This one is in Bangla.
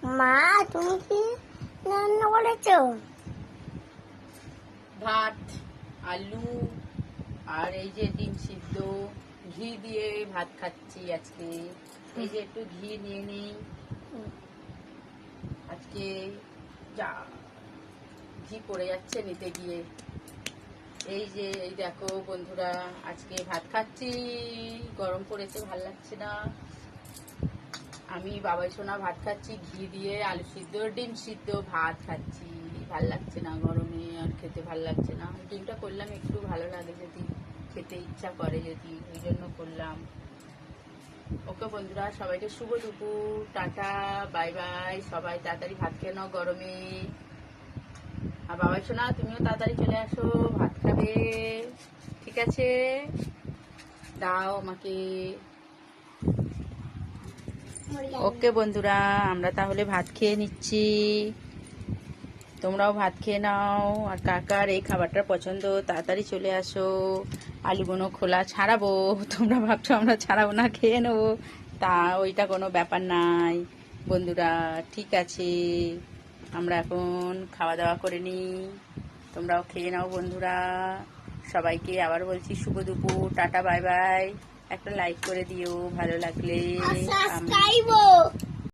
মা তুমি কি রান্না করেছো? ভাত, আলু আর এই যে ডিম সিদ্ধ, ঘি দিয়ে ভাত খাচ্ছি আজকে। এই যে একটু ঘি নিয়ে নিই আজকে, যা ঘি পড়ে যাচ্ছে নিতে গিয়ে। এই যে এই দেখো বন্ধুরা, আজকে ভাত খাচ্ছি, গরম পড়েছে ভাল লাগছে না। আমি বাবাই সোনা ভাত খাচ্ছি ঘি দিয়ে, আলু সিদ্ধ ডিম সিদ্ধ ভাত খাচ্ছি। ভাল লাগছে না গরমে, আর খেতে ভাল লাগছে না। ডিমটা করলাম একটু ভালো লাগে যদি, খেতে ইচ্ছা করে যদি, ওই জন্য করলাম। ওকে বন্ধুরা, সবাইকে শুভ দুপুর, টাটা, বাই বাই। সবাই তাড়াতাড়ি ভাত খেয়ে নাও গরমে। আর বাবাই সোনা তুমিও তাড়াতাড়ি চলে আসো, ভাত খাবে, ঠিক আছে? দাও আমাকে। ওকে বন্ধুরা, আমরা তাহলে ভাত খেয়ে নিচ্ছি, তোমরাও ভাত খেয়ে নাও। আর কাকার এই খাবারটা পছন্দ, তাড়াতাড়ি চলে আসো। আলুগুলো খোলা ছাড়াবো, তোমরা ভাবছো আমরা ছাড়াবো না, খেয়ে নেবো, তা ওইটা কোনো ব্যাপার নাই বন্ধুরা, ঠিক আছে? আমরা এখন খাওয়া দাওয়া করে নিই, তোমরাও খেয়ে নাও বন্ধুরা। সবাইকে আবার বলছি শুভ দুপুর, টাটা, বাই বাই। একটা লাইক করে দিও ভালো লাগলে। সাবস্ক্রাইব